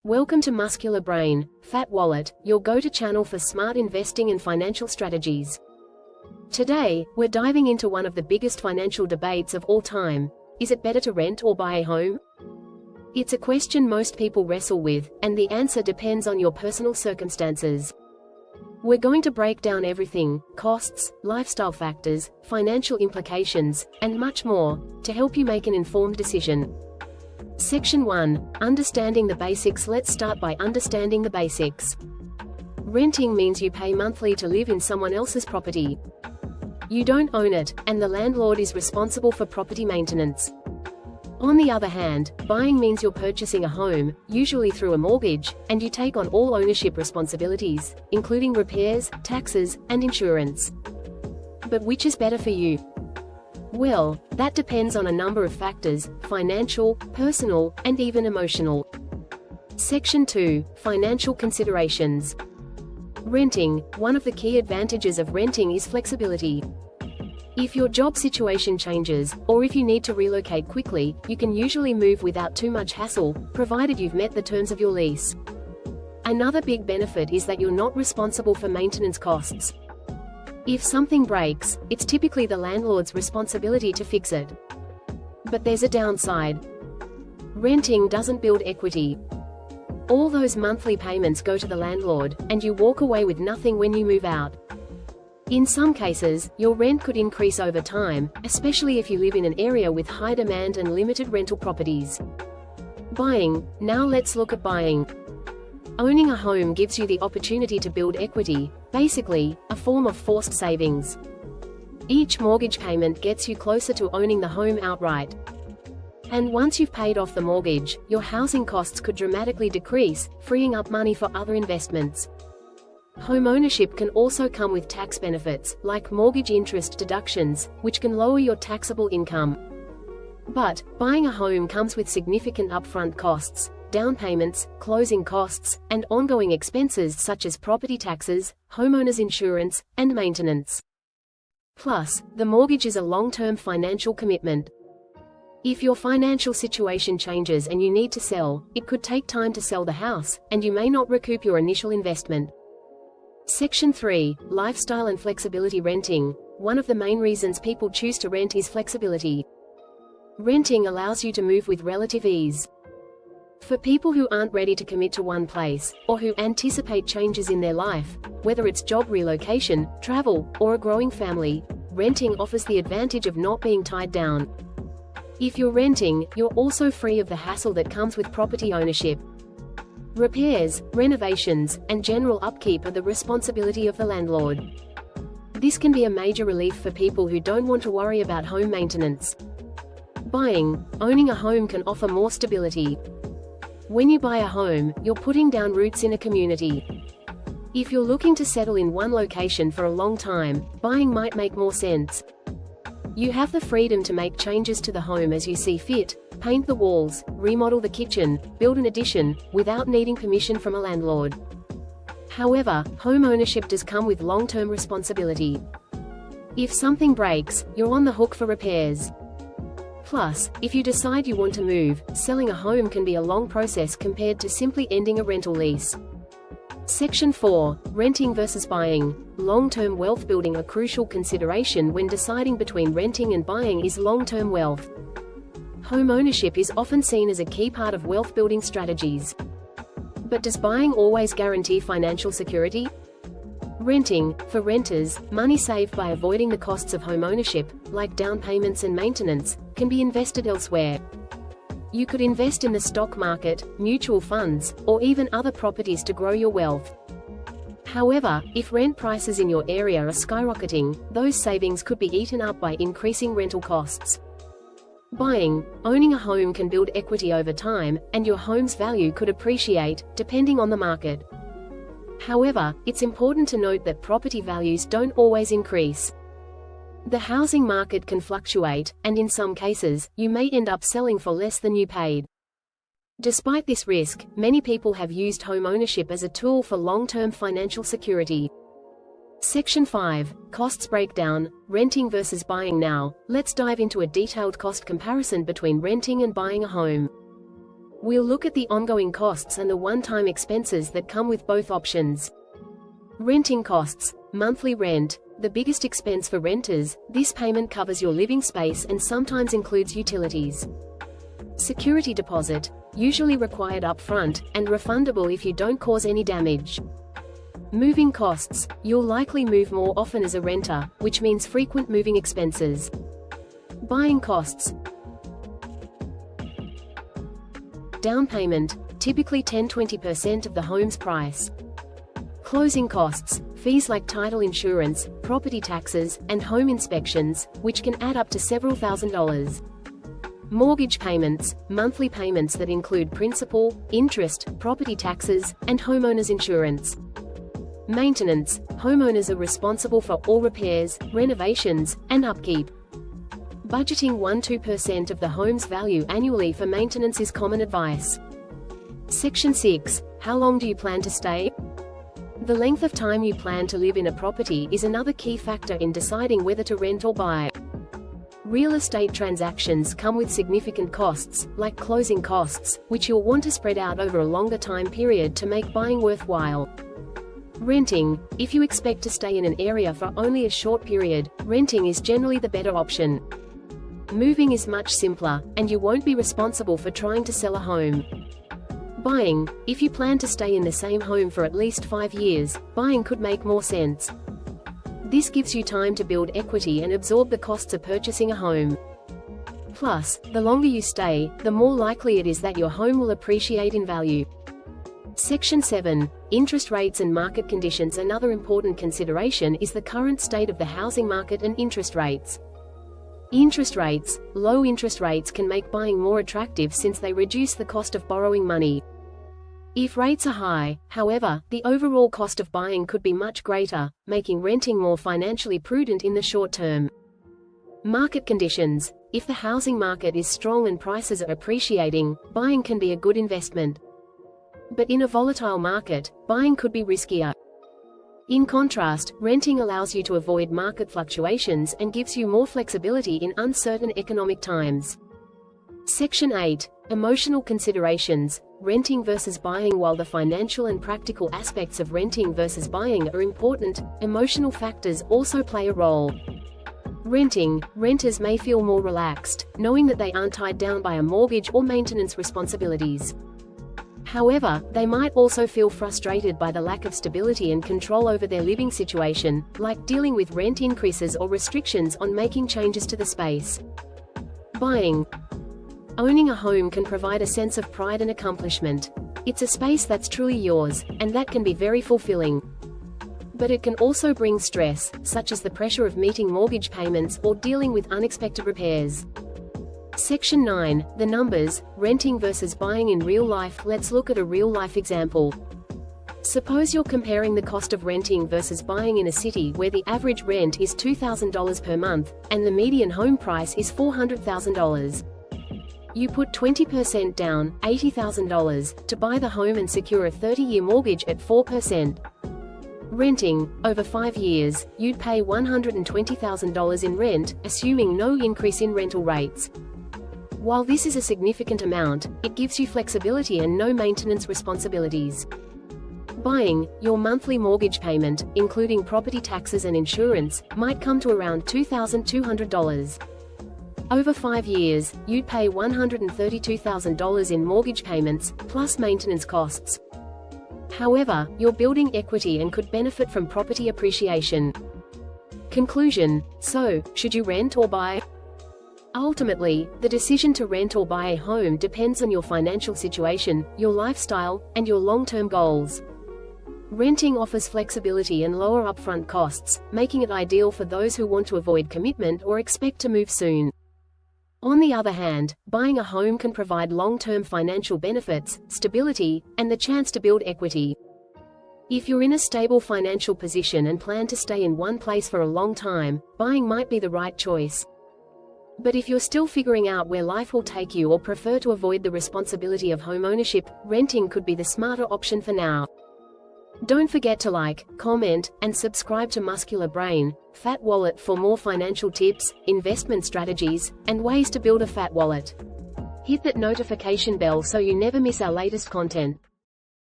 Welcome to Muscular Brain, Fat Wallet, your go-to channel for smart investing and financial strategies. Today, we're diving into one of the biggest financial debates of all time. Is it better to rent or buy a home? It's a question most people wrestle with, and the answer depends on your personal circumstances. We're going to break down everything: costs, lifestyle factors, financial implications, and much more, to help you make an informed decision. Section 1. Understanding the basics. Let's start by understanding the basics. Renting means you pay monthly to live in someone else's property. You don't own it, and the landlord is responsible for property maintenance. On the other hand, buying means you're purchasing a home, usually through a mortgage, and you take on all ownership responsibilities, including repairs, taxes, and insurance. But which is better for you? Well, that depends on a number of factors: financial, personal, and even emotional. Section 2. Financial considerations. Renting. One of the key advantages of renting is flexibility. If your job situation changes, or if you need to relocate quickly, you can usually move without too much hassle, provided you've met the terms of your lease. Another big benefit is that you're not responsible for maintenance costs. If something breaks, it's typically the landlord's responsibility to fix it. But there's a downside. Renting doesn't build equity. All those monthly payments go to the landlord, and you walk away with nothing when you move out. In some cases, your rent could increase over time, especially if you live in an area with high demand and limited rental properties. Buying. Now let's look at buying. Owning a home gives you the opportunity to build equity, basically, a form of forced savings. Each mortgage payment gets you closer to owning the home outright. And once you've paid off the mortgage, your housing costs could dramatically decrease, freeing up money for other investments. Home ownership can also come with tax benefits, like mortgage interest deductions, which can lower your taxable income. But buying a home comes with significant upfront costs: down payments, closing costs, and ongoing expenses such as property taxes, homeowners insurance, and maintenance. Plus, the mortgage is a long-term financial commitment. If your financial situation changes and you need to sell, it could take time to sell the house, and you may not recoup your initial investment. Section 3. Lifestyle and flexibility. Renting. One of the main reasons people choose to rent is flexibility. Renting allows you to move with relative ease. For people who aren't ready to commit to one place, or who anticipate changes in their life, whether it's job relocation, travel, or a growing family, renting offers the advantage of not being tied down. If you're renting, you're also free of the hassle that comes with property ownership. Repairs, renovations, and general upkeep are the responsibility of the landlord. This can be a major relief for people who don't want to worry about home maintenance. Buying. Owning a home can offer more stability. When you buy a home, you're putting down roots in a community. If you're looking to settle in one location for a long time, buying might make more sense. You have the freedom to make changes to the home as you see fit, paint the walls, remodel the kitchen, build an addition, without needing permission from a landlord. However, home ownership does come with long-term responsibility. If something breaks, you're on the hook for repairs. Plus, if you decide you want to move, selling a home can be a long process compared to simply ending a rental lease. Section 4. Renting versus buying. Long-term wealth building. A crucial consideration when deciding between renting and buying is long-term wealth. Home ownership is often seen as a key part of wealth-building strategies. But does buying always guarantee financial security? Renting. For renters, money saved by avoiding the costs of home ownership, like down payments and maintenance, can be invested elsewhere. You could invest in the stock market, mutual funds, or even other properties to grow your wealth. However, if rent prices in your area are skyrocketing, those savings could be eaten up by increasing rental costs. Buying. Owning a home can build equity over time, and your home's value could appreciate, depending on the market. However, it's important to note that property values don't always increase. The housing market can fluctuate, and in some cases, you may end up selling for less than you paid. Despite this risk, many people have used home ownership as a tool for long-term financial security. Section 5. Costs breakdown. Renting versus buying. Now, let's dive into a detailed cost comparison between renting and buying a home. We'll look at the ongoing costs and the one-time expenses that come with both options. Renting costs. Monthly rent. The biggest expense for renters, this payment covers your living space and sometimes includes utilities. Security deposit. Usually required upfront, and refundable if you don't cause any damage. Moving costs. You'll likely move more often as a renter, which means frequent moving expenses. Buying costs. Down payment, typically 10–20% of the home's price. Closing costs, fees like title insurance, property taxes, and home inspections, which can add up to several $1,000s. Mortgage payments, monthly payments that include principal, interest, property taxes, and homeowners insurance. Maintenance, homeowners are responsible for all repairs, renovations, and upkeep. Budgeting 1–2% of the home's value annually for maintenance is common advice. Section 6. How long do you plan to stay? The length of time you plan to live in a property is another key factor in deciding whether to rent or buy. Real estate transactions come with significant costs, like closing costs, which you'll want to spread out over a longer time period to make buying worthwhile. Renting. If you expect to stay in an area for only a short period, renting is generally the better option. Moving is much simpler, and you won't be responsible for trying to sell a home. Buying. If you plan to stay in the same home for at least 5 years, buying could make more sense. This gives you time to build equity and absorb the costs of purchasing a home. Plus, the longer you stay, the more likely it is that your home will appreciate in value. Section 7. Interest rates and market conditions. Another important consideration is the current state of the housing market and interest rates. Interest rates. Low interest rates can make buying more attractive since they reduce the cost of borrowing money. If rates are high, however, the overall cost of buying could be much greater, making renting more financially prudent in the short term. Market conditions. If the housing market is strong and prices are appreciating, buying can be a good investment. But in a volatile market, buying could be riskier. In contrast, renting allows you to avoid market fluctuations and gives you more flexibility in uncertain economic times. Section 8. Emotional considerations. Renting versus buying. While the financial and practical aspects of renting versus buying are important, emotional factors also play a role. Renting. Renters may feel more relaxed, knowing that they aren't tied down by a mortgage or maintenance responsibilities. However, they might also feel frustrated by the lack of stability and control over their living situation, like dealing with rent increases or restrictions on making changes to the space. Buying. Owning a home can provide a sense of pride and accomplishment. It's a space that's truly yours, and that can be very fulfilling. But it can also bring stress, such as the pressure of meeting mortgage payments or dealing with unexpected repairs. Section 9. The numbers. Renting versus buying in real life. Let's look at a real-life example. Suppose you're comparing the cost of renting versus buying in a city where the average rent is $2,000 per month, and the median home price is $400,000. You put 20% down, $80,000, to buy the home and secure a 30-year mortgage at 4%. Renting. Over 5 years, you'd pay $120,000 in rent, assuming no increase in rental rates. While this is a significant amount, it gives you flexibility and no maintenance responsibilities. Buying. Your monthly mortgage payment, including property taxes and insurance, might come to around $2,200. Over 5 years, you'd pay $132,000 in mortgage payments, plus maintenance costs. However, you're building equity and could benefit from property appreciation. Conclusion. So, should you rent or buy? Ultimately, the decision to rent or buy a home depends on your financial situation, your lifestyle, and your long-term goals. Renting offers flexibility and lower upfront costs, making it ideal for those who want to avoid commitment or expect to move soon. On the other hand, buying a home can provide long-term financial benefits, stability, and the chance to build equity. If you're in a stable financial position and plan to stay in one place for a long time, buying might be the right choice. But if you're still figuring out where life will take you or prefer to avoid the responsibility of home ownership, renting could be the smarter option for now. Don't forget to like, comment, and subscribe to Muscular Brain, Fat Wallet for more financial tips, investment strategies, and ways to build a fat wallet. Hit that notification bell so you never miss our latest content.